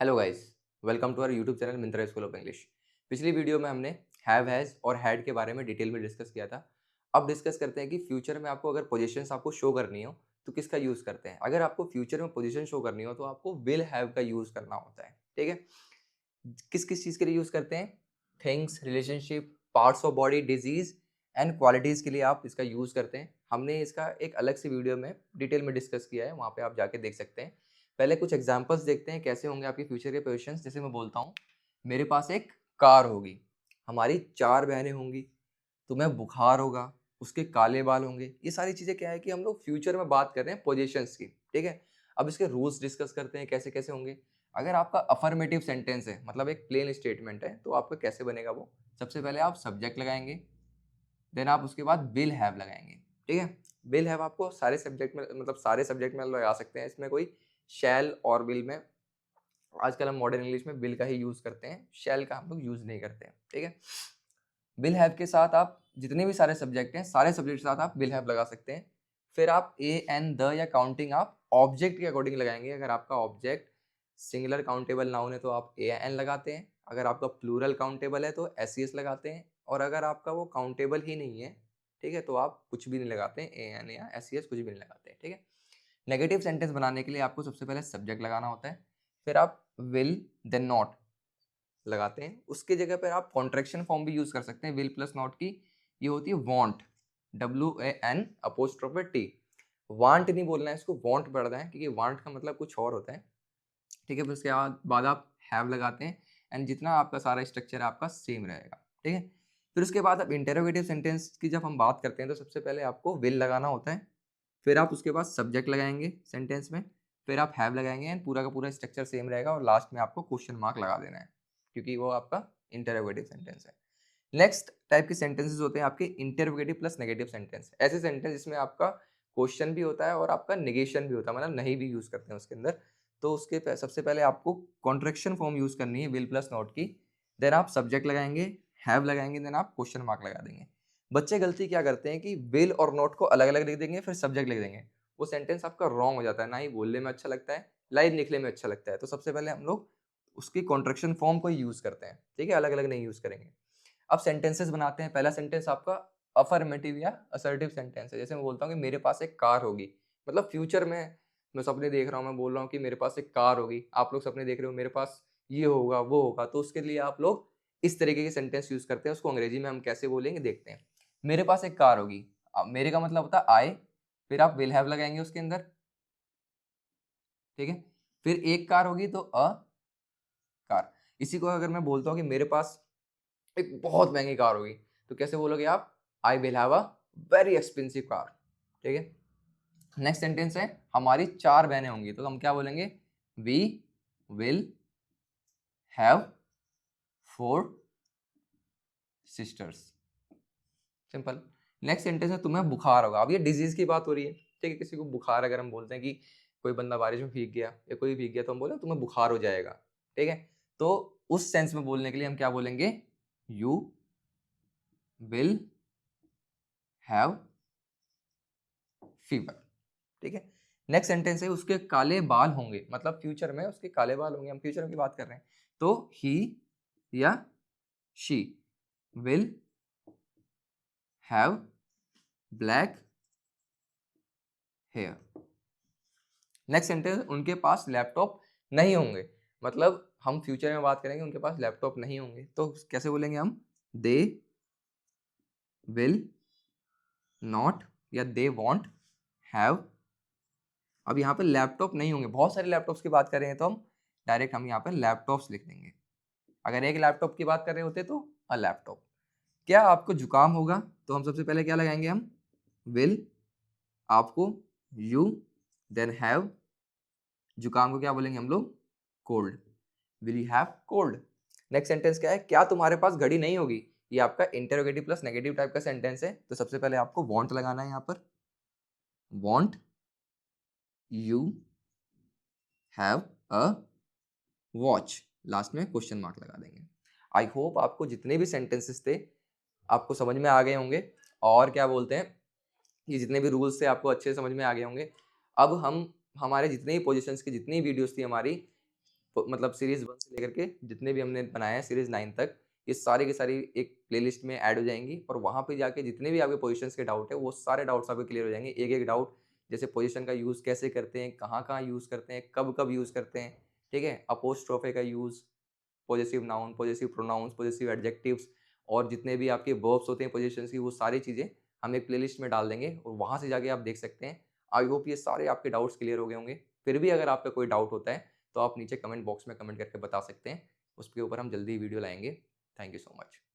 Hello guys, welcome to our YouTube channel Mintra school of English. पिछली video में हमने have has और had के बारे में डिटेल में डिस्कस किया था। अब डिस्कस करते हैं कि फ्यूचर में आपको अगर पोजीशंस आपको शो करनी हो तो किसका यूज़ करते हैं। अगर आपको फ्यूचर में पोजीशन शो करनी हो तो आपको विल हैव का यूज़ करना होता है, ठीक है। किस किस चीज़ के लिए यूज़ करते हैं? Things, relationship, parts of body, disease and qualities के लिए आप इसका यूज़ करते हैं। हमने इसका एक अलग सी वीडियो में डिटेल में डिस्कस किया है, वहाँ पे आप जाके देख सकते हैं। पहले कुछ एग्जांपल्स देखते हैं कैसे होंगे आपके फ्यूचर के पोजीशंस। जैसे मैं बोलता हूँ, मेरे पास एक कार होगी, हमारी 4 बहनें होंगी, तुम्हें बुखार होगा, उसके काले बाल होंगे। ये सारी चीज़ें क्या है कि हम लोग फ्यूचर में बात कर रहे हैं पोजीशंस की, ठीक है। अब इसके रूल्स डिस्कस करते हैं कैसे कैसे होंगे। अगर आपका अफर्मेटिव सेंटेंस है, मतलब एक प्लेन स्टेटमेंट है, तो आपका कैसे बनेगा वो? सबसे पहले आप सब्जेक्ट लगाएंगे, देन आप उसके बाद विल हैव लगाएंगे, ठीक है। विल हैव आपको सारे सब्जेक्ट में, मतलब सारे सब्जेक्ट में लगा सकते हैं, इसमें कोई शैल और विल में, आजकल हम मॉडर्न इंग्लिश में विल का ही यूज करते हैं, शैल का हम लोग यूज नहीं करते हैं, ठीक है। विल हैव के साथ आप जितने भी सारे सब्जेक्ट हैं, सारे सब्जेक्ट के साथ आप विल हैव लगा सकते हैं। फिर आप ए एन द या काउंटिंग आप ऑब्जेक्ट के अकॉर्डिंग लगाएंगे। अगर आपका ऑब्जेक्ट सिंगुलर काउंटेबल नाउन है तो आप ए एन लगाते हैं, अगर आपका प्लूरल काउंटेबल है तो एस सी एस लगाते हैं, और अगर आपका वो काउंटेबल ही नहीं है, ठीक है, तो आप कुछ भी नहीं लगाते हैं, ए एन या एस सी एस कुछ भी नहीं लगाते हैं, ठीक है। नेगेटिव सेंटेंस बनाने के लिए आपको सबसे पहले सब्जेक्ट लगाना होता है, फिर आप विल देन नॉट लगाते हैं। उसके जगह पर आप कॉन्ट्रैक्शन फॉर्म भी यूज कर सकते हैं विल प्लस नॉट की। ये होती है want, WAN apostrophe T. Want नहीं बोलना है, इसको वांट पढ़ना है, क्योंकि वांट का मतलब कुछ और होता है, ठीक है। फिर उसके बाद आप हैव लगाते हैं, एंड जितना आपका सारा स्ट्रक्चर है आपका सेम रहेगा, ठीक है। फिर उसके बाद आप इंटेरोगेटिव सेंटेंस की जब हम बात करते हैं तो सबसे पहले आपको विल लगाना होता है, फिर आप उसके बाद सब्जेक्ट लगाएंगे सेंटेंस में, फिर आप हैव लगाएंगे, एंड पूरा का पूरा स्ट्रक्चर सेम रहेगा, और लास्ट में आपको क्वेश्चन मार्क लगा देना है, क्योंकि वो आपका इंटेरोगेटिव सेंटेंस है। नेक्स्ट टाइप के सेंटेंसेस होते हैं आपके इंटेरोगेटिव प्लस नेगेटिव सेंटेंस। ऐसे सेंटेंस जिसमें आपका क्वेश्चन भी होता है और आपका नेगेशन भी होता है, मतलब नहीं भी यूज करते हैं उसके अंदर। तो उसके सबसे पहले आपको कॉन्ट्रैक्शन फॉर्म यूज करनी है विल प्लस नॉट की, देन आप सब्जेक्ट लगाएंगे, हैव लगाएंगे, देन आप क्वेश्चन मार्क लगा देंगे। बच्चे गलती क्या करते हैं कि विल और नॉट को अलग अलग लिख देंगे, फिर सब्जेक्ट लिख देंगे। वो सेंटेंस आपका रॉन्ग हो जाता है, ना ही बोलने में अच्छा लगता है, लाइन लिखने में अच्छा लगता है। तो सबसे पहले हम लोग उसकी कॉन्ट्रैक्शन फॉर्म को यूज करते हैं, ठीक है, अलग अलग नहीं यूज करेंगे। अब सेंटेंसेस बनाते हैं। पहला सेंटेंस आपका अफर्मेटिव या असर्टिव सेंटेंस है। जैसे मैं बोलता हूँ कि मेरे पास एक कार होगी, मतलब फ्यूचर में मैं सपने देख रहा हूँ, मैं बोल रहा हूँ कि मेरे पास एक कार होगी, आप लोग सपने देख रहे हो मेरे पास ये होगा वो होगा, तो उसके लिए आप लोग इस तरीके के सेंटेंस यूज करते हैं। उसको अंग्रेजी में हम कैसे बोलेंगे देखते हैं। मेरे पास एक कार होगी, अब मेरे का मतलब होता है आई, फिर आप विल हैव लगाएंगे उसके अंदर, ठीक है। फिर एक कार होगी तो अ कार। इसी को अगर मैं बोलता हूँ कि मेरे पास एक बहुत महंगी कार होगी, तो कैसे बोलोगे आप? I will have a very expensive car, ठीक है। नेक्स्ट सेंटेंस है हमारी 4 बहनें होंगी, तो हम क्या बोलेंगे? We will have 4 sisters, simple. Next sentence है तुम्हें बुखार होगा। अब ये डिजीज की बात हो रही है, ठीक है। किसी को बुखार, अगर हम बोलते हैं कि कोई बंदा बारिश में भीग गया या कोई भीग गया, तो हम बोले तुम्हें बुखार हो जाएगा, ठीक है। तो उस सेंस में बोलने के लिए हम क्या बोलेंगे? यू विल हैव फीवर, ठीक है। नेक्स्ट सेंटेंस है उसके काले बाल होंगे, मतलब फ्यूचर में उसके काले बाल होंगे, हम फ्यूचर की बात कर रहे हैं। तो ही या she will have black hair. Next sentence उनके पास लैपटॉप नहीं होंगे, मतलब हम फ्यूचर में बात करेंगे उनके पास लैपटॉप नहीं होंगे, तो कैसे बोलेंगे हम? दे विल नॉट या दे वॉन्ट हैव। अब यहाँ पे लैपटॉप नहीं होंगे, बहुत सारे लैपटॉप्स की बात कर रहे हैं, तो हम डायरेक्ट हम यहाँ पे लैपटॉप्स लिख देंगे। अगर एक लैपटॉप की बात कर रहे होते तो अ लैपटॉप। क्या आपको जुकाम होगा, तो हम सबसे पहले क्या लगाएंगे? हम विल, आपको यू, देन हैव, जुकाम को क्या बोलेंगे हम लोग? Cold, will you have cold. Next sentence क्या है? क्या तुम्हारे पास घड़ी नहीं होगी? ये आपका इंटरोगेटिव प्लस नेगेटिव टाइप का सेंटेंस है, तो सबसे पहले आपको वांट लगाना है यहाँ पर। Want you have a watch, last में क्वेश्चन मार्क लगा देंगे। आई होप आपको जितने भी सेंटेंसेस थे आपको समझ में आ गए होंगे, और क्या बोलते हैं, ये जितने भी रूल्स थे आपको अच्छे से समझ में आ गए होंगे। अब हम हमारे जितने भी पोजीशंस की जितनी वीडियोस थी हमारी, मतलब सीरीज़ 1 से लेकर के जितने भी हमने बनाए हैं सीरीज़ 9 तक, ये सारी की सारी एक प्लेलिस्ट में ऐड हो जाएँगी और वहाँ पे जाके जितने भी आपके पोज़ीशंस के डाउट है, वो सारे डाउट्स आपके क्लियर हो जाएँगे। एक-एक डाउट जैसे पोज़ीशन का यूज़ कैसे करते हैं, कहाँ-कहाँ यूज़ करते हैं, कब-कब यूज़ करते हैं, ठीक है? अपोस्ट्रोफे का use, possessive noun, possessive pronouns, possessive adjectives और जितने भी आपके वर्ब्स होते हैं पोजीशंस की वो सारी चीज़ें हम एक प्लेलिस्ट में डाल देंगे और वहाँ से जाके आप देख सकते हैं। आई होप ये सारे आपके डाउट्स क्लियर हो गए होंगे। फिर भी अगर आपका कोई डाउट होता है तो आप नीचे कमेंट बॉक्स में कमेंट करके बता सकते हैं। उसके ऊपर हम जल्दी वीडियो लाएँगे। Thank you so much.